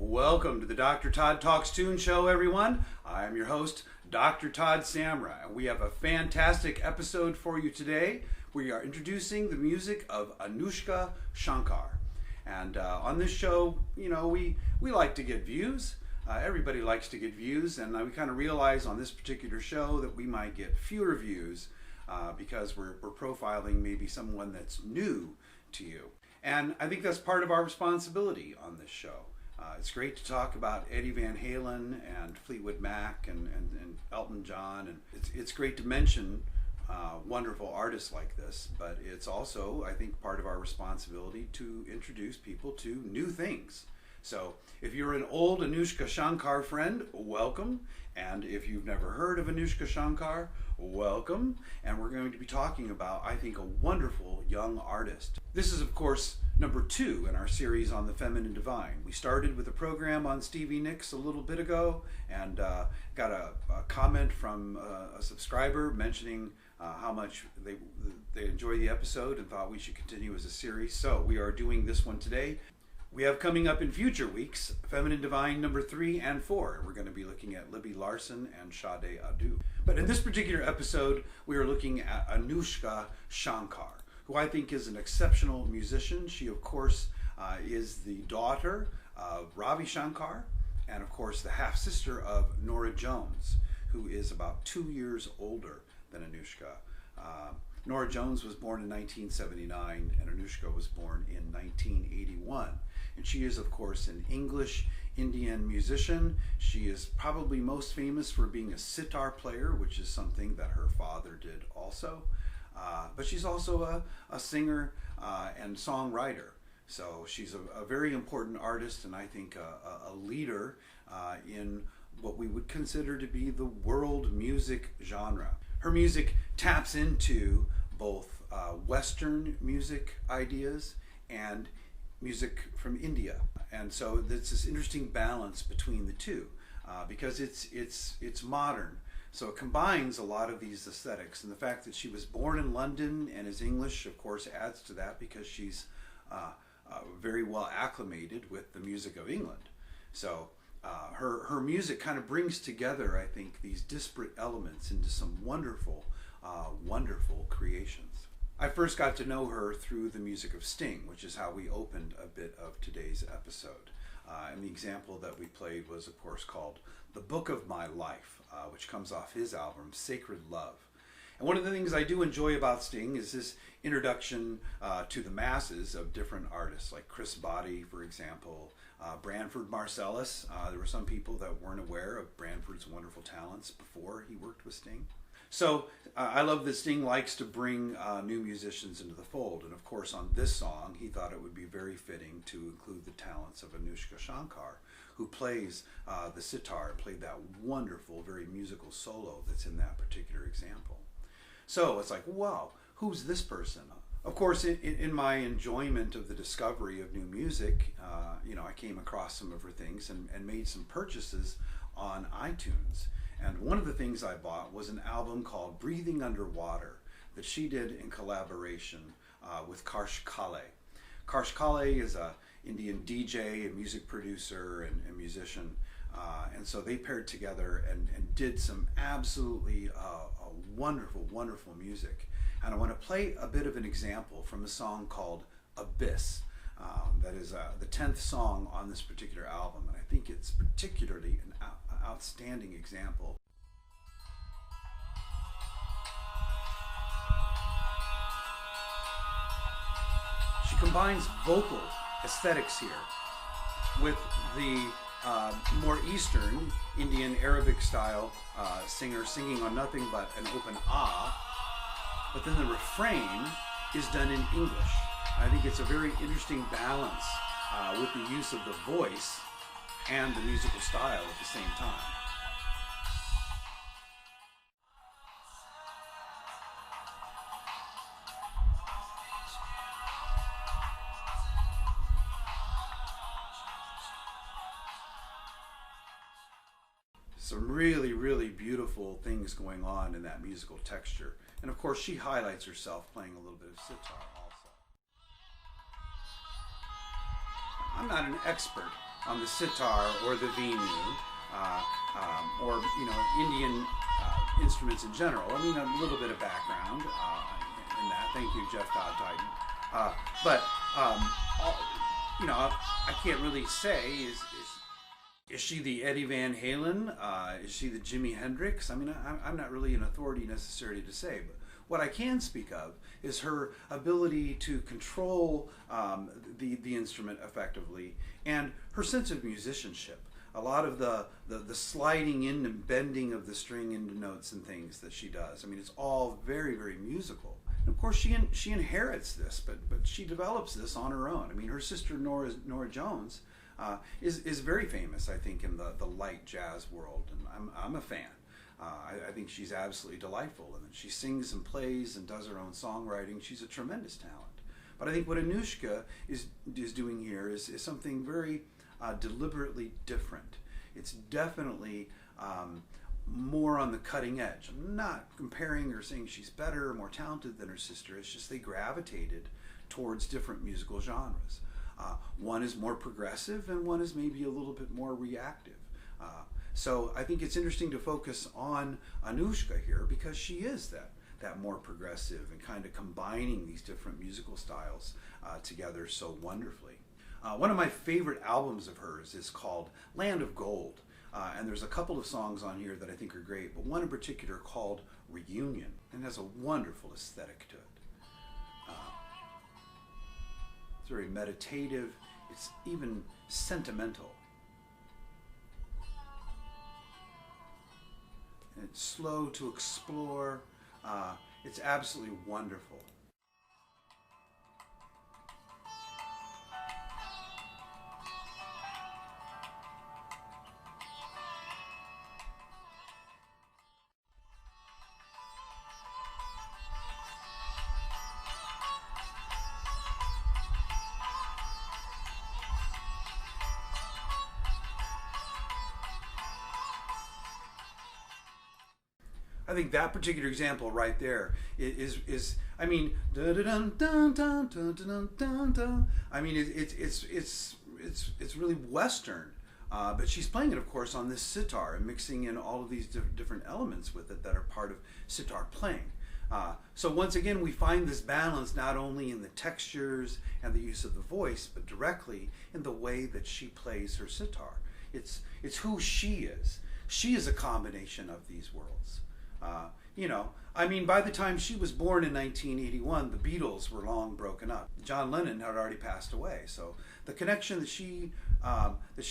Welcome to the Dr. Todd Talks Tune Show, everyone. I am your host, Dr. Todd Samra, and we have a fantastic episode for you today. We are introducing the music of Anoushka Shankar. And on this show, we like to get views. Everybody likes to get views, and we kind of realize on this particular show that we might get fewer views because we're profiling maybe someone that's new to you. And I think that's part of our responsibility on this show. It's great to talk about Eddie Van Halen and Fleetwood Mac and Elton John, and it's great to mention wonderful artists like this, but it's also, I think, part of our responsibility to introduce people to new things. So if you're an old Anoushka Shankar friend, welcome. And if you've never heard of Anoushka Shankar, welcome. And we're going to be talking about, I think, a wonderful young artist. This is, of course, number 2 in our series on the feminine divine. We started with a program on Stevie Nicks a little bit ago, and got a comment from a subscriber mentioning how much they enjoyed the episode and thought we should continue as a series. So we are doing this one today. We have coming up in future weeks, Feminine Divine number 3 and 4. We're going to be looking at Libby, Larsen, and Sade. But in this particular episode, we are looking at Anoushka Shankar, who I think is an exceptional musician. She, of course, is the daughter of Ravi Shankar, and of course the half-sister of Norah Jones, who is about 2 years older than Anoushka. Norah Jones was born in 1979, and Anoushka was born in 1981. And she is, of course, an English Indian musician. She is probably most famous for being a sitar player, which is something that her father did also. But she's also a singer and songwriter. So she's a very important artist, and I think a leader in what we would consider to be the world music genre. Her music taps into both Western music ideas and music from India, and so there's this interesting balance between the two because it's modern. So it combines a lot of these aesthetics, and the fact that she was born in London and is English, of course, adds to that because she's very well acclimated with the music of England. So her music kind of brings together, I think, these disparate elements into some wonderful, wonderful creations. I first got to know her through the music of Sting, which is how we opened a bit of today's episode. And the example that we played was, of course, called The Book of My Life, which comes off his album, Sacred Love. And one of the things I do enjoy about Sting is this introduction to the masses of different artists, like Chris Body, for example, Branford Marsalis. There were some people that weren't aware of Branford's wonderful talents before he worked with Sting. So I love that Sting likes to bring new musicians into the fold. And of course, on this song, he thought it would be very fitting to include the talents of Anoushka Shankar, who plays the sitar and played that wonderful, very musical solo that's in that particular example. So it's like, wow, who's this person? Of course, in my enjoyment of the discovery of new music, I came across some of her things and made some purchases on iTunes. And one of the things I bought was an album called Breathing Underwater that she did in collaboration with Karsh Kale. Karsh Kale is an Indian DJ, a music producer, and musician. And so they paired together and did some absolutely wonderful, wonderful music. And I want to play a bit of an example from a song called Abyss. That is the 10th song on this particular album, and I think it's particularly an outstanding example. She combines vocal aesthetics here with the more Eastern Indian Arabic style singer singing on nothing but an open ah, but then the refrain is done in English. I think it's a very interesting balance with the use of the voice and the musical style at the same time. Some really, really beautiful things going on in that musical texture. And of course, she highlights herself playing a little bit of sitar also. I'm not an expert on the sitar or the venu, or Indian instruments in general. I mean, a little bit of background in that. Thank you, Jeff Todd Titan. But I can't really say is she the Eddie Van Halen? Is she the Jimi Hendrix? I mean, I'm not really an authority necessarily to say, but what I can speak of is her ability to control the instrument effectively, and her sense of musicianship. A lot of the sliding in and bending of the string into notes and things that she does. I mean, it's all very, very musical. And of course, she inherits this, but she develops this on her own. I mean, her sister Norah Jones is very famous, I think, in the light jazz world, and I'm a fan. I think she's absolutely delightful, and she sings and plays and does her own songwriting. She's a tremendous talent. But I think what Anoushka is doing here is something very deliberately different. It's definitely more on the cutting edge. I'm not comparing or saying she's better or more talented than her sister. It's just they gravitated towards different musical genres. One is more progressive and one is maybe a little bit more reactive. So I think it's interesting to focus on Anoushka here because she is that more progressive and kind of combining these different musical styles together so wonderfully. One of my favorite albums of hers is called Land of Gold. And there's a couple of songs on here that I think are great, but one in particular called Reunion, and has a wonderful aesthetic to it. It's very meditative, it's even sentimental. And it's slow to explore. It's absolutely wonderful. I think that particular example right there is I mean, dun dun dun dun dun dun dun dun. I mean, it's really Western, but she's playing it, of course, on this sitar and mixing in all of these different elements with it that are part of sitar playing. So once again, we find this balance not only in the textures and the use of the voice, but directly in the way that she plays her sitar. It's who she is. She is a combination of these worlds. I mean, by the time she was born in 1981, the Beatles were long broken up. John Lennon had already passed away, so the connection that she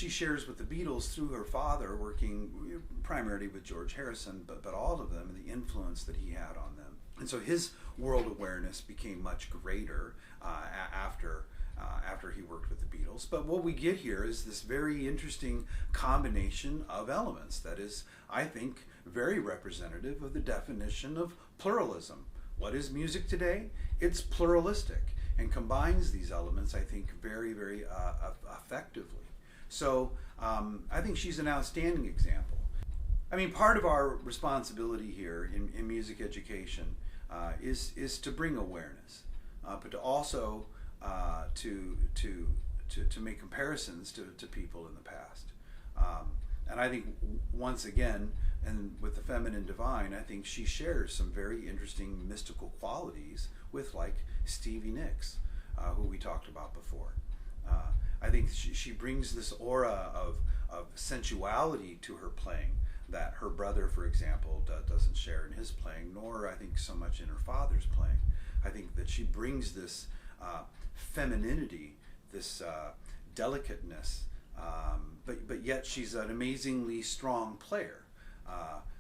shares with the Beatles through her father, working primarily with George Harrison, but all of them, and the influence that he had on them. And so his world awareness became much greater after he worked with the Beatles. But what we get here is this very interesting combination of elements that is, I think, very representative of the definition of pluralism. What is music today? It's pluralistic and combines these elements, I think, very, very effectively. So I think she's an outstanding example. I mean, part of our responsibility here in music education is to bring awareness, but to also to make comparisons to people in the past. And I think once again, and with the feminine divine, I think she shares some very interesting mystical qualities with, like, Stevie Nicks, who we talked about before. I think she brings this aura of sensuality to her playing that her brother, for example, doesn't share in his playing, nor I think so much in her father's playing. I think that she brings this femininity, this delicateness, but yet she's an amazingly strong player.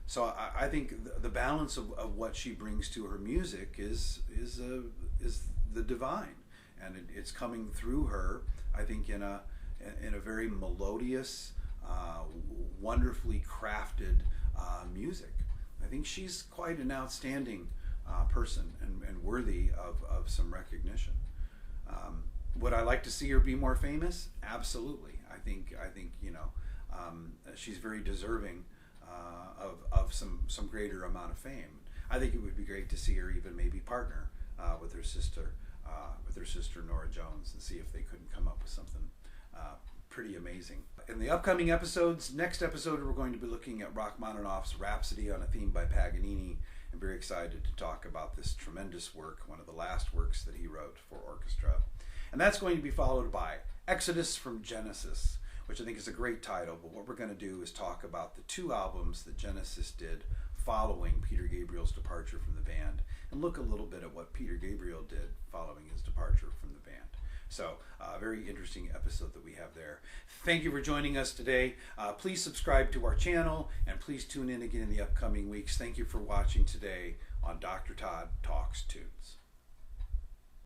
So I think the balance of what she brings to her music is the divine, and it's coming through her, I think, in a very melodious, wonderfully crafted music. I think she's quite an outstanding person and worthy of some recognition. Would I like to see her be more famous? Absolutely. I think she's very deserving of some greater amount of fame. I think it would be great to see her even maybe partner with her sister Norah Jones, and see if they couldn't come up with something pretty amazing. In the upcoming episodes, next episode we're going to be looking at Rachmaninoff's Rhapsody on a theme by Paganini. I'm very excited to talk about this tremendous work, one of the last works that he wrote for orchestra. And that's going to be followed by Exodus from Genesis, which I think is a great title, but what we're going to do is talk about the 2 albums that Genesis did following Peter Gabriel's departure from the band, and look a little bit at what Peter Gabriel did following his departure from the band. So, a very interesting episode that we have there. Thank you for joining us today. Please subscribe to our channel, and please tune in again in the upcoming weeks. Thank you for watching today on Dr. Todd Talks Tunes.